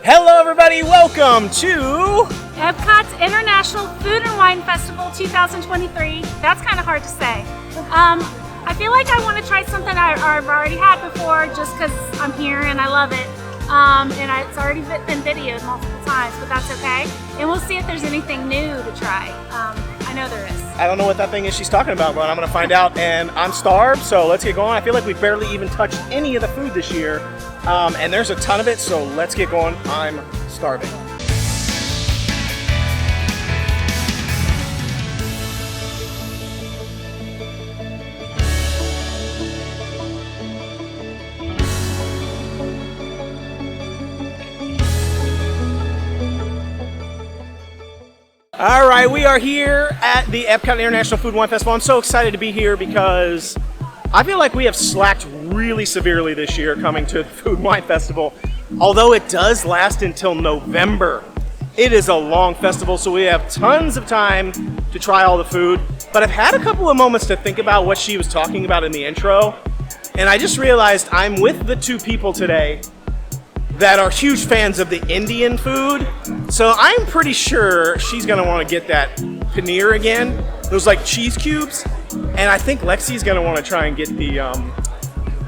Hello everybody, welcome to EPCOT's International Food and Wine Festival 2023. That's kind of hard to say. I feel like I want to try something I've already had before just because I'm here and I love it. And it's already been videoed multiple times, but that's okay. And we'll see if there's anything new to try. I know there is. I don't know what that thing is she's talking about, but I'm going to find out, and I'm starved, so let's get going. I feel like we barely even touched any of the food this year, and there's a ton of it, so let's get going. I'm starving. All right, we are here at the EPCOT International Food Wine Festival. I'm so excited to be here because I feel like we have slacked really severely this year coming to the Food Wine Festival. Although it does last until November. It is a long festival, so we have tons of time to try all the food. But I've had a couple of moments to think about what she was talking about in the intro. And I just realized I'm with the two people today that are huge fans of the Indian food. So I'm pretty sure she's gonna wanna get that paneer again, those like cheese cubes. And I think Lexi's gonna wanna try and get the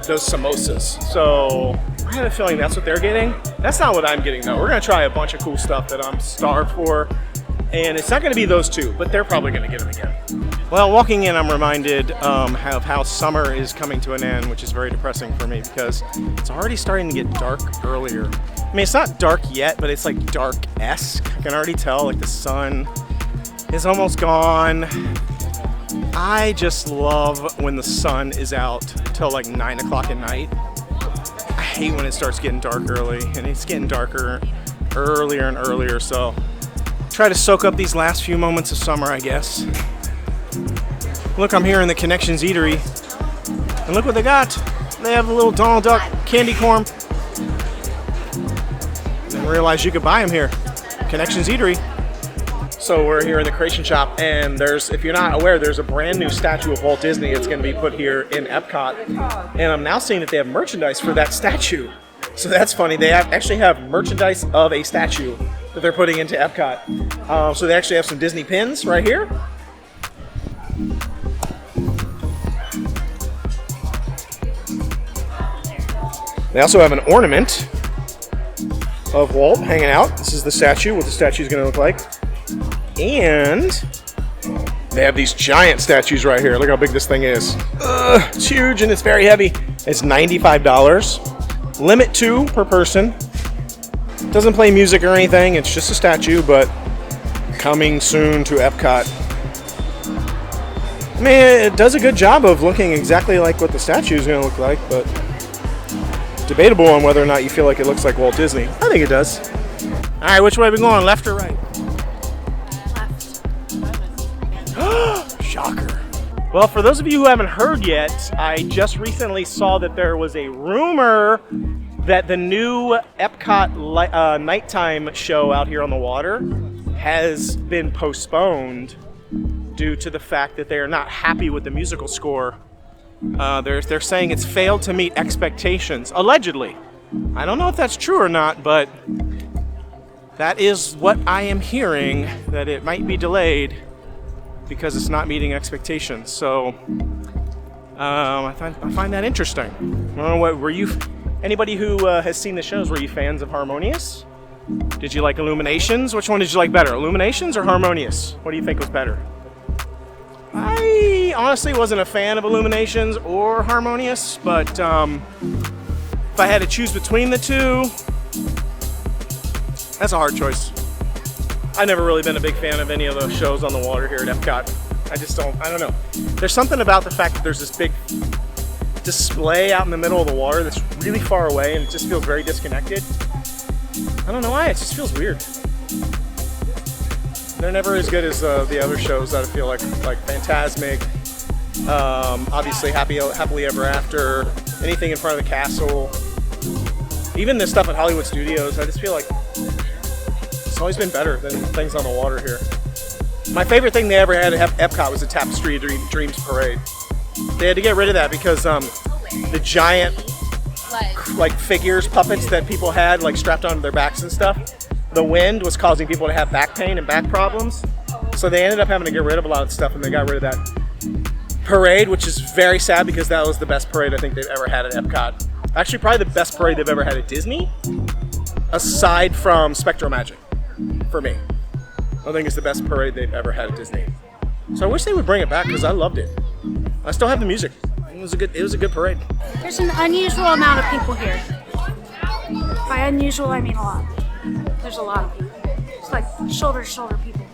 those samosas. So I have a feeling that's what they're getting. That's not what I'm getting though. We're gonna try a bunch of cool stuff that I'm starved for. And it's not gonna be those two, but they're probably gonna get them again. Well, walking in, I'm reminded of how summer is coming to an end, which is very depressing for me because it's already starting to get dark earlier. I mean, it's not dark yet, but it's like dark-esque. I can already tell, like the sun is almost gone. I just love when the sun is out till like 9 o'clock at night. I hate when it starts getting dark early, and it's getting darker earlier and earlier, so try to soak up these last few moments of summer, I guess. Look, I'm here in the Connections Eatery, and look what they got. They have a little Donald Duck candy corn. Didn't realize you could buy them here. Connections Eatery. So we're here in the Creation Shop, and if you're not aware, there's a brand new statue of Walt Disney that's going to be put here in EPCOT. And I'm now seeing that they have merchandise for that statue. So that's funny. They actually have merchandise of a statue that they're putting into EPCOT. So they actually have some Disney pins right here. They also have an ornament of Walt hanging out. This is the statue, what the statue is going to look like. And they have these giant statues right here. Look how big this thing is. It's huge and it's very heavy. It's $95. Limit 2 per person. Doesn't play music or anything. It's just a statue, but coming soon to EPCOT. I mean, it does a good job of looking exactly like what the statue is going to look like, but debatable on whether or not you feel like it looks like Walt Disney. I think it does. All right, which way are we going, left or right? Left. Shocker. Well, for those of you who haven't heard yet, I just recently saw that there was a rumor that the new EPCOT nighttime show out here on the water has been postponed due to the fact that they are not happy with the musical score. They're saying it's failed to meet expectations, allegedly. I don't know if that's true or not, but that is what I am hearing, that it might be delayed because it's not meeting expectations. So I find that interesting. I don't know, what were you? Anybody who has seen the shows, were you fans of Harmonious? Did you like Illuminations? Which one did you like better, Illuminations or Harmonious? What do you think was better? I honestly wasn't a fan of Illuminations or Harmonious, but if I had to choose between the two, that's a hard choice. I've never really been a big fan of any of those shows on the water here at EPCOT. I don't know. There's something about the fact that there's this big display out in the middle of the water that's really far away and it just feels very disconnected. I don't know why, it just feels weird. They're never as good as the other shows that I feel like Fantasmic, obviously Happily Ever After, anything in front of the castle, even the stuff at Hollywood Studios. I just feel like it's always been better than things on the water here. My favorite thing they ever had at EPCOT was the Tapestry of Dreams Parade. They had to get rid of that because the giant like figures, puppets that people had like strapped onto their backs and stuff. The wind was causing people to have back pain and back problems. So they ended up having to get rid of a lot of stuff, and they got rid of that parade, which is very sad because that was the best parade I think they've ever had at Epcot. Actually, probably the best parade they've ever had at Disney, aside from Spectro Magic, for me. I think it's the best parade they've ever had at Disney. So I wish they would bring it back because I loved it. I still have the music. It was a good parade. There's an unusual amount of people here. By unusual, I mean a lot. There's a lot of people. It's like shoulder to shoulder people.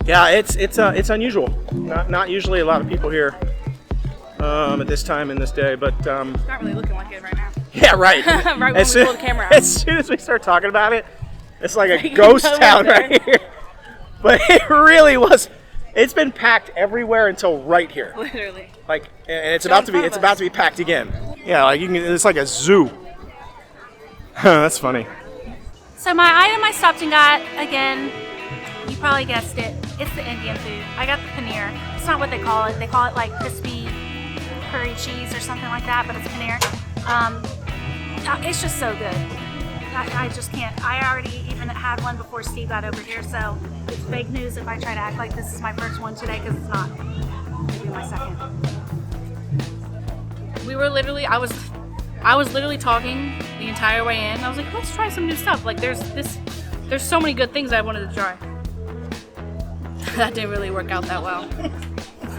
Yeah, it's unusual. Not usually a lot of people here at this time in this day, but It's not really looking like it right now. yeah, right. Right when we pull the camera out. As soon as we start talking about it, it's like a ghost town right here. But it really was. It's been packed everywhere until right here. Literally. Like, and it's about to be packed again. Yeah, like you can. It's like a zoo. That's funny. So my item I stopped and got, again, you probably guessed it, it's the Indian food. I got the paneer. It's not what they call it. They call it like crispy curry cheese or something like that, but it's paneer. It's just so good. I just can't. I already even had one before Steve got over here, so it's fake news if I try to act like this is my first one today, because it's not. Maybe my second. We were literally, I was literally talking the entire way in. I was like, let's try some new stuff. Like there's so many good things I wanted to try. That didn't really work out that well.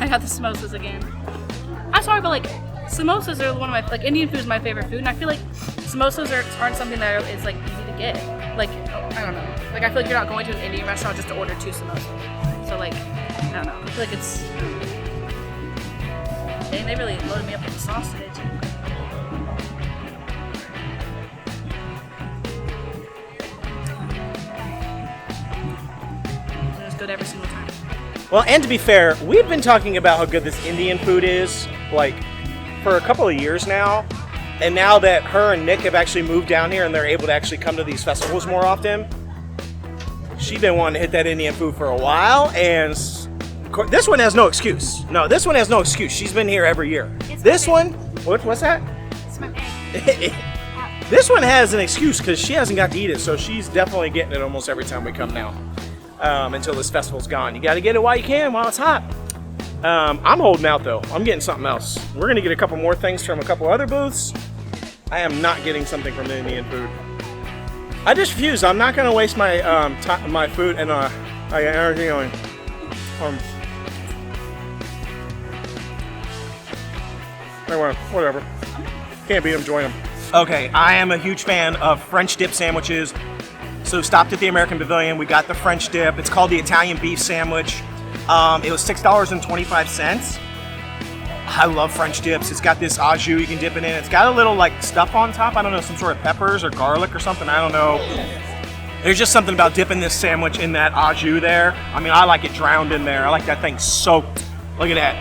I got the samosas again. I'm sorry, but like samosas are one of my, like Indian food is my favorite food, and I feel like samosas aren't something that is like easy to get. Like, I don't know. Like I feel like you're not going to an Indian restaurant just to order 2 samosas. So like, I don't know. I feel like it's, they really loaded me up with the sauce today too. It's good every single time. Well, and to be fair, we've been talking about how good this Indian food is, like, for a couple of years now. And now that her and Nick have actually moved down here and they're able to actually come to these festivals more often, she's been wanting to hit that Indian food for a while, and this one has no excuse. No, this one has no excuse. She's been here every year. This one, what's that? It's my egg. This one has an excuse because she hasn't got to eat it, so she's definitely getting it almost every time we come now. Until this festival's gone. You got to get it while you can, while it's hot. I'm holding out though. I'm getting something else. We're gonna get a couple more things from a couple other booths. I am not getting something from the Indian food. I just refuse. I'm not gonna waste my my food and energy on. Anyway, whatever. Can't beat them, join them. Okay, I am a huge fan of French dip sandwiches. So stopped at the American Pavilion. We got the French dip. It's called the Italian beef sandwich. It was $6.25. I love French dips. It's got this au jus you can dip it in. It's got a little like stuff on top. I don't know, some sort of peppers or garlic or something. I don't know. There's just something about dipping this sandwich in that au jus there. I mean, I like it drowned in there. I like that thing soaked. Look at that.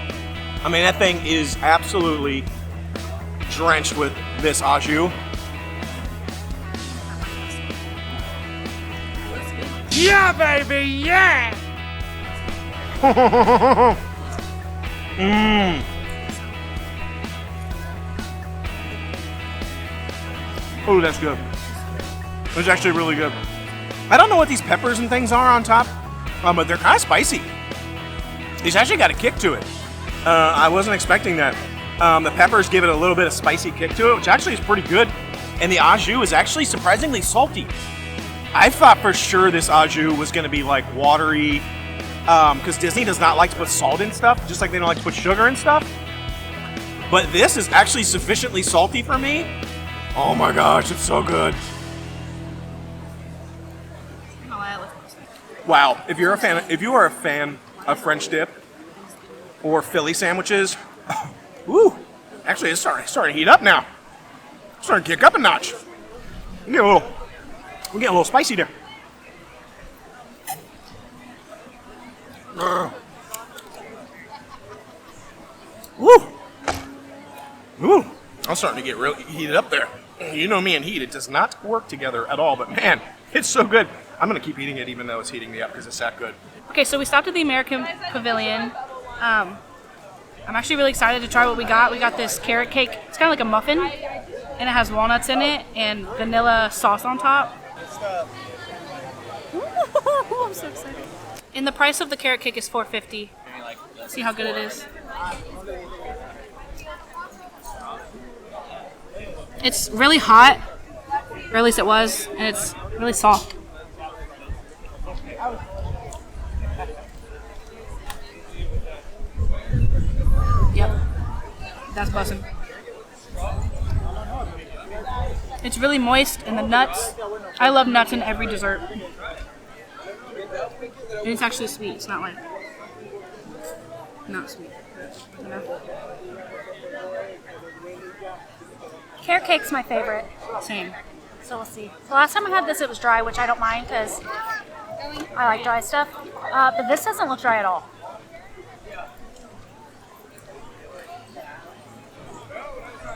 I mean, that thing is absolutely drenched with this au jus. Yeah, baby, yeah! Mmm. Oh, that's good. It's actually really good. I don't know what these peppers and things are on top, but they're kind of spicy. It's actually got a kick to it. I wasn't expecting that. The peppers give it a little bit of spicy kick to it, which actually is pretty good. And the au jus is actually surprisingly salty. I thought for sure this au jus was going to be like watery, because Disney does not like to put salt in stuff, just like they don't like to put sugar in stuff. But this is actually sufficiently salty for me. Oh my gosh, it's so good. Wow, if you are a fan of French dip or Philly sandwiches, woo! Actually, it's starting to heat up now. It's starting to kick up a notch. We're getting a little spicy there. Woo! Woo! I'm starting to get really heated up there. You know me and heat, it does not work together at all, but man, it's so good. I'm gonna keep eating it even though it's heating me up because it's that good. Okay, so we stopped at the American Pavilion. I I'm actually really excited to try what we got. We got this carrot cake. It's kind of like a muffin, and it has walnuts in it and vanilla sauce on top. Ooh, I'm so excited. And the price of the carrot cake is $4.50. See how good it is. It's really hot, or at least it was, and it's really soft. Yep, that's bussin'. It's really moist, and the nuts. I love nuts in every dessert. And it's actually sweet. It's not like not sweet. You know? Carrot cake's my favorite. Same. So we'll see. The last time I had this, it was dry, which I don't mind because I like dry stuff. But this doesn't look dry at all.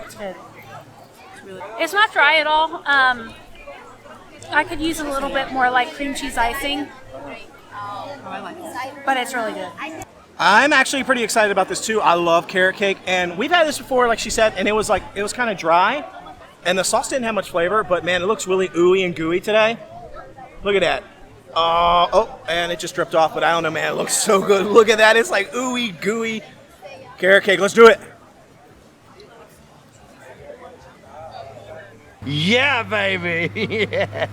It's good. It's not dry at all. I could use a little bit more like cream cheese icing. Oh, I like it. But it's really good. I'm actually pretty excited about this too. I love carrot cake, and we've had this before, like she said, and it was kind of dry, and the sauce didn't have much flavor. But man, it looks really ooey and gooey today. Look at that. Oh, and it just dripped off. But I don't know, man. It looks so good. Look at that. It's like ooey gooey carrot cake. Let's do it. Yeah, baby. Yeah.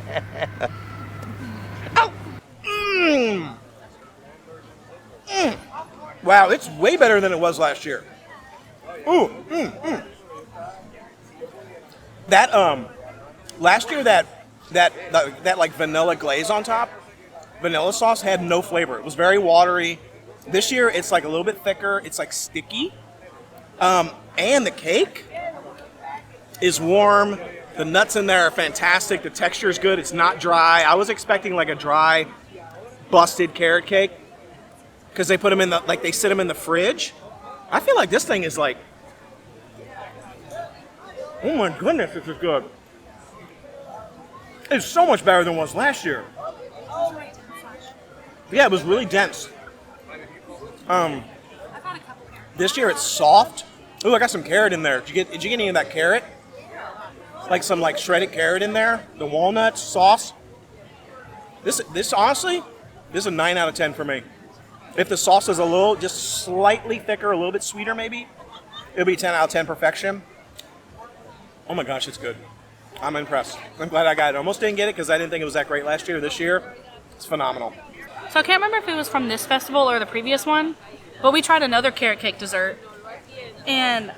Oh. Mmm. Mmm. Wow, it's way better than it was last year. Ooh, That last year that like vanilla glaze on top, vanilla sauce had no flavor. It was very watery. This year it's like a little bit thicker. It's like sticky. And the cake is warm. The nuts in there are fantastic. The texture is good. It's not dry. I was expecting like a dry, busted carrot cake. Because they put them in they sit them in the fridge. I feel like this thing is like, oh my goodness, this is good. It's so much better than it was last year. Yeah, it was really dense. This year it's soft. Ooh, I got some carrot in there. Did you get any of that carrot? Like some like shredded carrot in there. The walnuts, sauce. This honestly, this is a 9 out of 10 for me. If the sauce is just slightly thicker, a little bit sweeter maybe, it'll be 10 out of 10 perfection. Oh my gosh, it's good. I'm impressed. I'm glad I got it. Almost didn't get it because I didn't think it was that great last year. This year, it's phenomenal. So I can't remember if it was from this festival or the previous one, but we tried another carrot cake dessert, and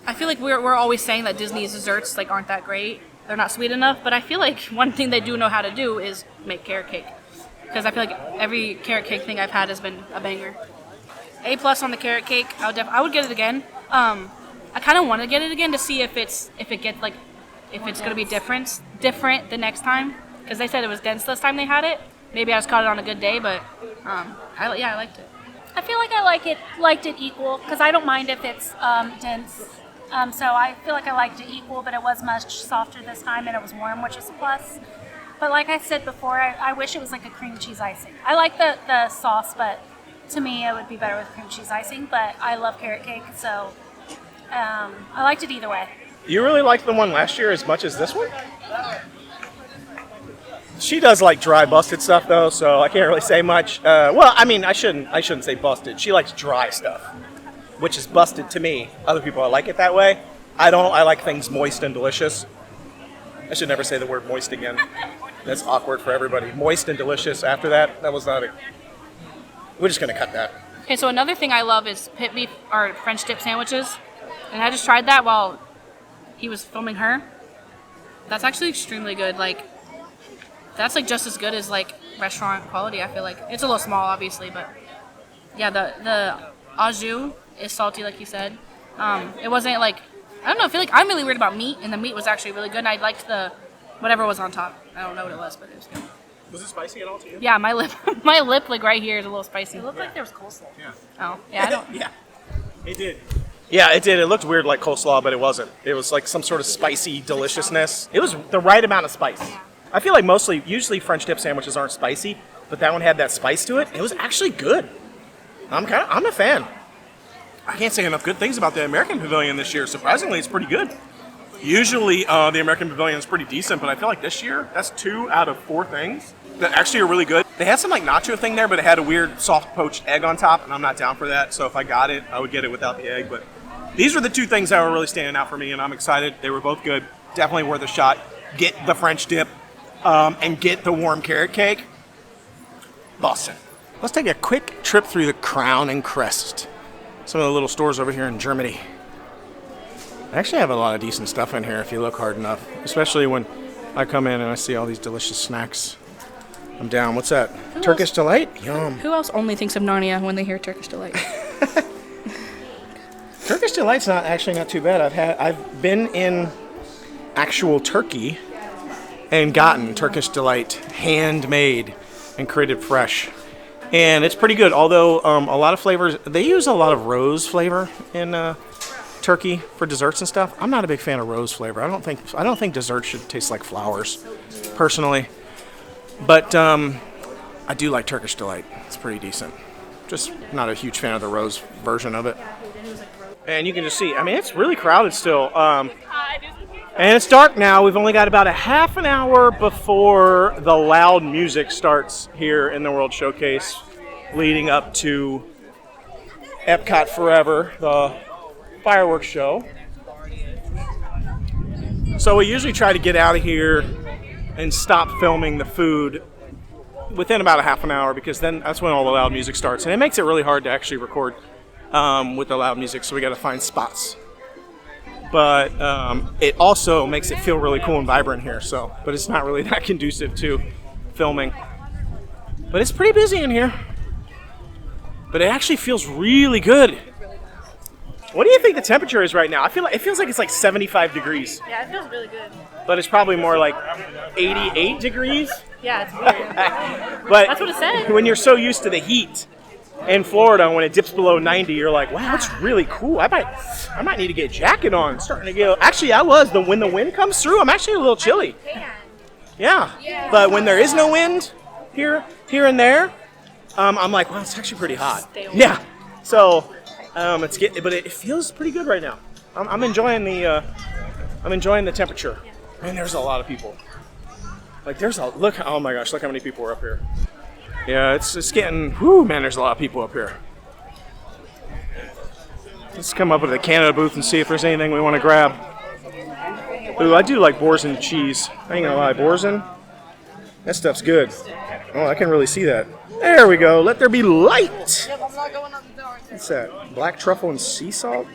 I feel like we're always saying that Disney's desserts like aren't that great. They're not sweet enough, but I feel like one thing they do know how to do is make carrot cake. Because I feel like every carrot cake thing I've had has been a banger. A+ on the carrot cake. I would get it again. I kind of want to get it again to see if it's gonna be different the next time. Because they said it was dense this time they had it. Maybe I just caught it on a good day, but I liked it. I feel like I liked it equal because I don't mind if it's dense. So I feel like I liked it equal, but it was much softer this time and it was warm, which is a plus. But like I said before, I wish it was like a cream cheese icing. I like the sauce, but to me it would be better with cream cheese icing. But I love carrot cake, so I liked it either way. You really liked the one last year as much as this one? She does like dry, busted stuff though, so I can't really say much. Well, I mean, I shouldn't say busted. She likes dry stuff, which is busted to me. Other people like it that way. I don't. I like things moist and delicious. I should never say the word moist again. That's awkward for everybody. Moist and delicious after that. That was not a... We're just going to cut that. Okay, so another thing I love is pit beef or French dip sandwiches. And I just tried that while he was filming her. That's actually extremely good. Like, that's like just as good as like restaurant quality, I feel like. It's a little small, obviously, but yeah, the Au Jus is salty, like you said. It wasn't like... I don't know, I feel like I'm really weird about meat, and the meat was actually really good, and I liked the whatever was on top. I don't know what it was, but it was good. Was it spicy at all to you? Yeah, my lip like right here is a little spicy. It looked like there was coleslaw. Yeah. Oh, yeah, I don't... Yeah, it did. Yeah, it did. It looked weird like coleslaw, but it wasn't. It was like some sort of spicy deliciousness. It was the right amount of spice. I feel like usually French dip sandwiches aren't spicy, but that one had that spice to it. It was actually good. I'm a fan. I can't say enough good things about the American Pavilion this year. Surprisingly, it's pretty good. Usually, the American Pavilion is pretty decent, but I feel like this year, that's 2 out of 4 things that actually are really good. They had some like nacho thing there, but it had a weird soft poached egg on top, and I'm not down for that. So if I got it, I would get it without the egg. But these were the 2 things that were really standing out for me, and I'm excited. They were both good. Definitely worth a shot. Get the French dip and get the warm carrot cake. Boston. Let's take a quick trip through the Crown and Crest. Some of the little stores over here in Germany. I actually have a lot of decent stuff in here if you look hard enough, especially when I come in and I see all these delicious snacks. I'm down. What's that? Turkish Delight? Yum. Who else only thinks of Narnia when they hear Turkish Delight? Turkish Delight's not too bad. I've been in actual Turkey and gotten Turkish Delight handmade and created fresh. And it's pretty good, although a lot of flavors, they use a lot of rose flavor in Turkey for desserts and stuff. I'm not a big fan of rose flavor. I don't think dessert should taste like flowers, personally. But I do like Turkish Delight. It's pretty decent. Just not a huge fan of the rose version of it. And you can just see, I mean, it's really crowded still. And it's dark now. We've only got about a half an hour before the loud music starts here in the World Showcase, leading up to EPCOT Forever, the fireworks show. So we usually try to get out of here and stop filming the food within about a half an hour, because then that's when all the loud music starts. And it makes it really hard to actually record with the loud music, so we got to find spots. But it also makes it feel really cool and vibrant here. But it's not really that conducive to filming. But it's pretty busy in here. But it actually feels really good. What do you think the temperature is right now? I feel like it feels like it's like 75 degrees. Yeah, it feels really good. But it's probably more like 88 degrees. Yeah, it's weird. But That's what it said. When you're so used to the heat in Florida, when it dips below 90, you're like, wow, that's really cool. I might need to get a jacket on. It's starting to get. Actually, when the wind comes through, I'm actually a little chilly. Yeah. But when there is no wind here and there, I'm like, wow, it's actually pretty hot. Yeah. So but it feels pretty good right now. I'm enjoying the temperature. And there's a lot of people. Like oh my gosh, look how many people are up here. Yeah, it's getting, man, there's a lot of people up here. Let's come up to the Canada booth and see if there's anything we want to grab. Ooh, I do like Boursin cheese. I ain't gonna lie, Boursin, that stuff's good. Oh, I can really see that. There we go, let there be light. What's that? Black truffle and sea salt?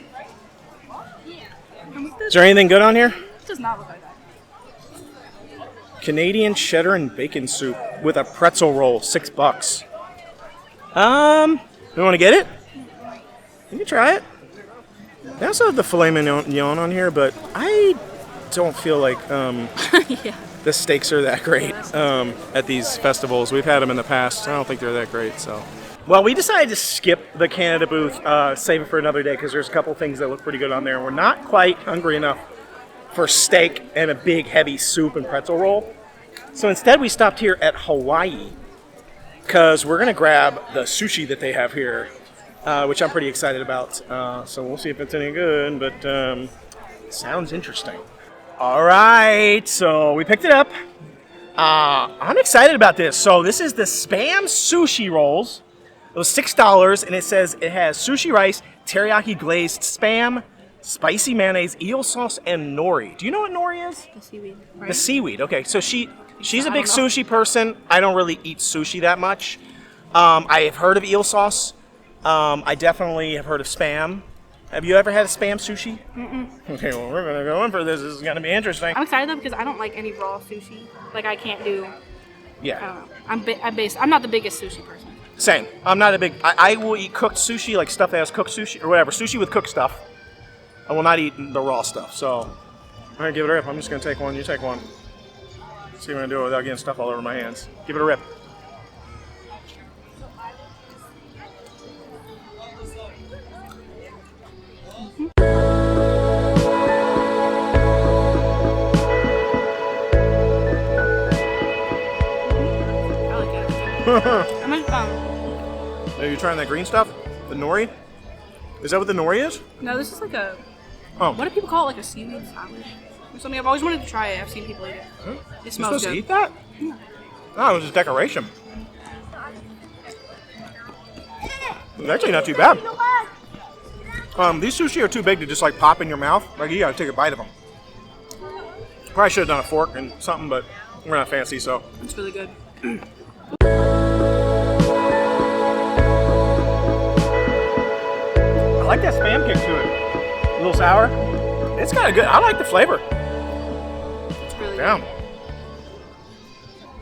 Is there anything good on here? It does not look like that. Canadian cheddar and bacon soup with a pretzel roll, $6. You want to get it? You can try it. They also have the filet mignon on here, but I don't feel like the steaks are that great at these festivals. We've had them in the past. I don't think they're that great. So, well, we decided to skip the Canada booth, save it for another day, because there's a couple things that look pretty good on there. We're not quite hungry enough for steak and a big heavy soup and pretzel roll. So instead we stopped here at Hawai'i, because we're going to grab the sushi that they have here, which I'm pretty excited about. So we'll see if it's any good, but it sounds interesting. All right, so we picked it up. I'm excited about this. So this is the SPAM sushi rolls. It was $6, and it says it has sushi rice, teriyaki-glazed SPAM, spicy mayonnaise, eel sauce, and nori. Do you know what nori is? The seaweed. Right? The seaweed. Okay, so she's a big sushi person. I don't really eat sushi that much. I have heard of eel sauce. I definitely have heard of SPAM. Have you ever had a SPAM sushi? Mm-mm. Okay, well, we're gonna go in for this. This is gonna be interesting. I'm excited though because I don't like any raw sushi. Like I can't do. Yeah. I don't know. I'm not the biggest sushi person. Same. I'm not a big. I will eat cooked sushi, like stuff that has cooked sushi or whatever. Sushi with cooked stuff. I will not eat the raw stuff. So, all right, give it a rip. I'm just gonna take one. You take one. See what I'm gonna do without getting stuff all over my hands. Give it a rip. I'm Are you trying that green stuff? The nori? Is that what the nori is? No, this is like a. Oh. What do people call it? Like a seaweed salad or something? I've always wanted to try it. I've seen people eat it. Huh? It You're smells supposed good. to eat that? Oh, it was just decoration. It's actually not too bad. These sushi are too big to just like pop in your mouth. Like you gotta take a bite of them. Probably should have done a fork and something, but we're not fancy, so. It's really good. I like that spam kick to it. A little sour. It's kind of good. I like the flavor. It's really Yeah. good.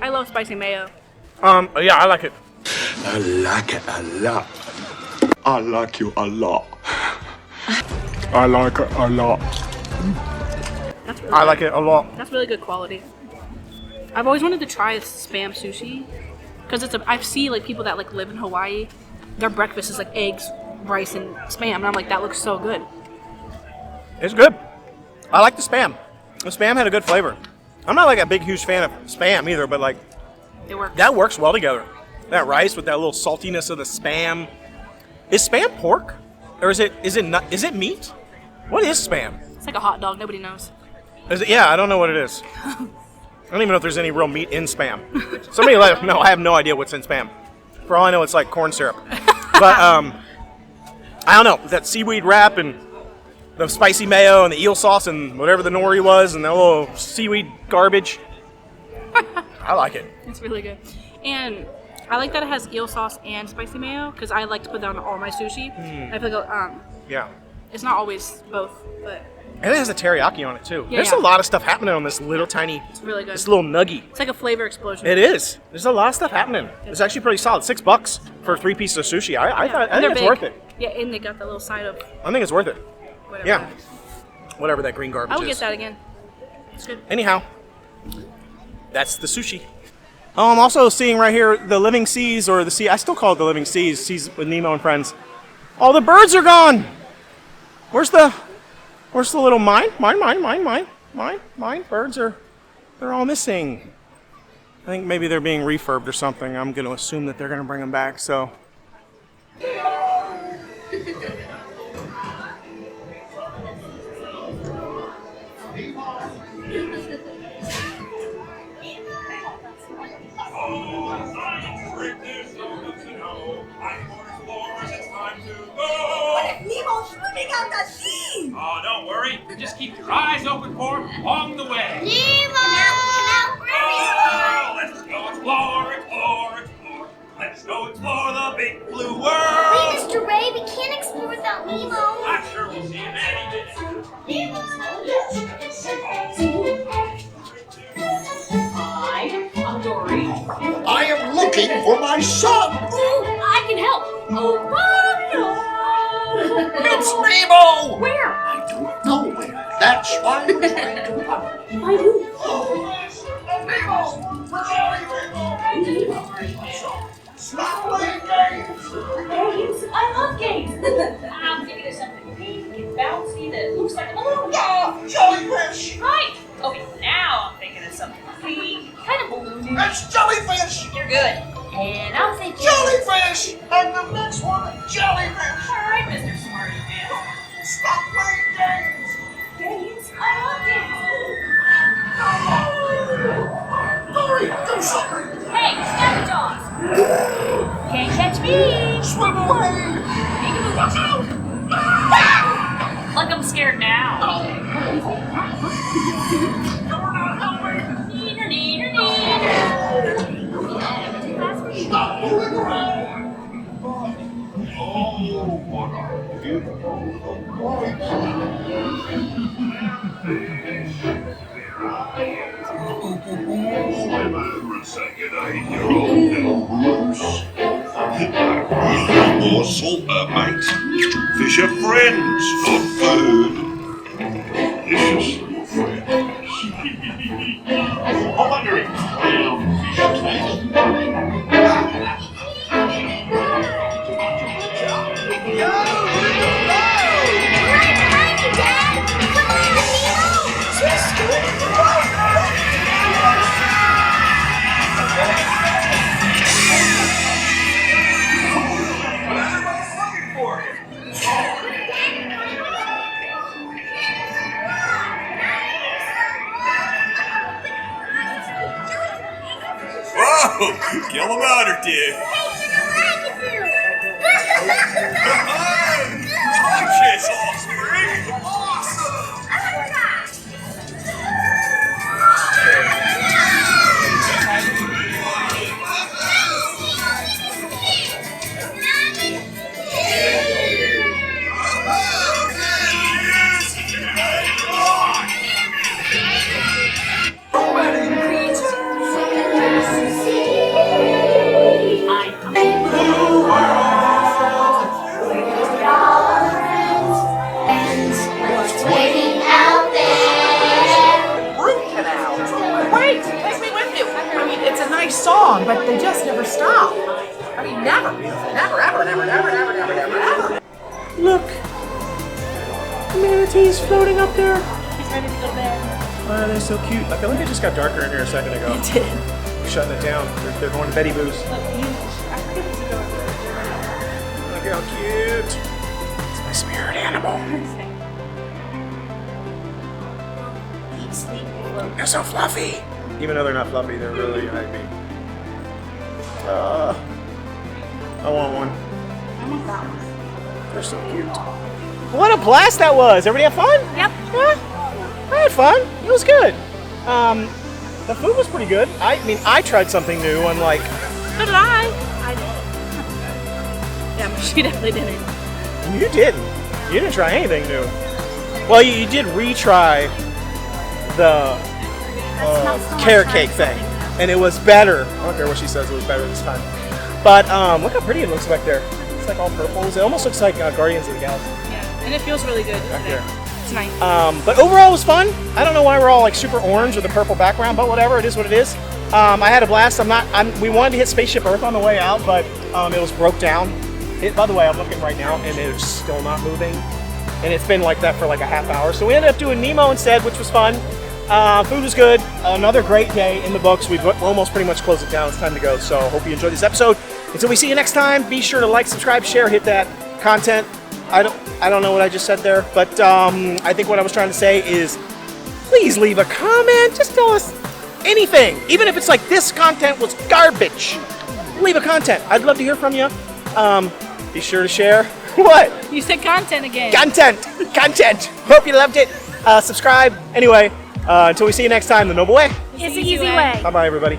I love spicy mayo. Yeah, I like it. I like it a lot. I like you a lot. I like it a lot. That's really I good. like it a lot. That's really good quality. I've always wanted to try spam sushi because I see like people that like live in Hawaii. Their breakfast is like eggs, rice, and spam, and I'm like, that looks so good. It's good. I like the spam. The spam had a good flavor. I'm not like a big, huge fan of spam either, but like It works. that works well together. That rice with that little saltiness of the spam. Is spam pork, or is it meat? What is spam? It's like a hot dog. Nobody knows. Is it? Yeah, I don't know what it is. I don't even know if there's any real meat in spam. Somebody let us know. I have no idea what's in spam. For all I know, it's like corn syrup. But I don't know. That seaweed wrap and the spicy mayo and the eel sauce and whatever the nori was and the little seaweed garbage. I like it. It's really good. And I like that it has eel sauce and spicy mayo because I like to put that on all my sushi. I feel like Yeah. it's not always both, but And it has a teriyaki on it too. Yeah, There's yeah. a lot of stuff happening on this little tiny, it's really good. this little nuggie. It's like a flavor explosion. It is. There's a lot of stuff happening. It's actually pretty solid. $6 for 3 pieces of sushi. I And think they're it's big. worth it. Yeah, and they got the little side of I think it's worth it. whatever. Yeah. Whatever that green garbage I would is. get that again. It's good. Anyhow, that's the sushi. Oh, I'm also seeing right here the living seas, or the sea. I still call it the living seas. Seas with Nemo and friends. All the birds are gone. Where's the little mine? Mine. They're all missing. I think maybe they're being refurbed or something. I'm going to assume that they're going to bring them back. So. Nemo's swimming out the sea! Oh, don't worry. Just keep your eyes open for him along the way. Nemo! Oh, let's go explore. Let's go explore the big blue world. Wait, Mr. Ray, we can't explore without Nemo. I'm sure we'll see him any minute. Hi, I'm Dory. I am looking for my son. Ooh, I can help. Oh, It's Nemo. where? I don't know where. That's why I'm trying to find I do. Stop playing games. Games. I love games. I'm thinking of something pink and bouncy that looks like a balloon. Jellyfish. Right. Okay, now I'm thinking of something pink, kind of balloony. That's jellyfish. You're good. And I'm thinking. Jellyfish. And the next one, jellyfish. All right, Mr. Smarty Man. Stop playing games. Games. I love Hurry, do something. games. Hey, stop the dogs. Can't catch me. Swim away. Peekaboo, watch out. Like I'm scared now. You're not helping. Neener, neener, neener. Stop moving around. Oh, what a beautiful More salt, mate. Fish are friends, not food. Delicious little friends. I'm wondering how fish taste. Right behind you, Dad! Come on, Nemo! Everyone's looking for him. Oh, kill the motor, dude. Delicious, offspring. Waiting out there. Root canal. Wait, take me with you. I mean, it's a nice song, but they just never stop. I mean, never, never, ever, never, never, never, never, never, ever. Look, manatees floating up there. He's ready to go to bed. Oh, they're so cute. I feel like it just got darker in here a second ago. It did. Shutting it down. They're going to Betty Boo's. I forget to go over Look how cute. It's my spirit animal. They're so fluffy. Even though they're not fluffy, they're really, I mean. I want one. They're so cute. What a blast that was. Everybody have fun? Yep. Yeah. I had fun. It was good. The food was pretty good. I mean, I tried something new, unlike. So did I did. Yeah, but she definitely didn't. You didn't. You didn't try anything new. Well, you did retry the carrot cake thing, and it was better. I don't care what she says, it was better this time. But look how pretty it looks back there. It's like all purples. It almost looks like Guardians of the Galaxy. Yeah, and it feels really good Back today. there. It's nice. But overall, it was fun. I don't know why we're all like super orange with a purple background, but whatever. It is what it is. I had a blast. We wanted to hit Spaceship Earth on the way out, but it was broke down. By the way, I'm looking right now, and it's still not moving. And it's been like that for like a half hour. So we ended up doing Nemo instead, which was fun. Food was good. Another great day in the books. We've almost pretty much closed it down. It's time to go. So hope you enjoyed this episode. Until we see you next time, be sure to like, subscribe, share, hit that content. I don't know what I just said there, but I think what I was trying to say is please leave a comment. Just tell us anything. Even if it's like this content was garbage. Leave a content. I'd love to hear from you. Be sure to share. What? You said content again. Content. Hope you loved it. Subscribe. Anyway, until we see you next time, the Noble Way. It's the easy way. Bye-bye, everybody.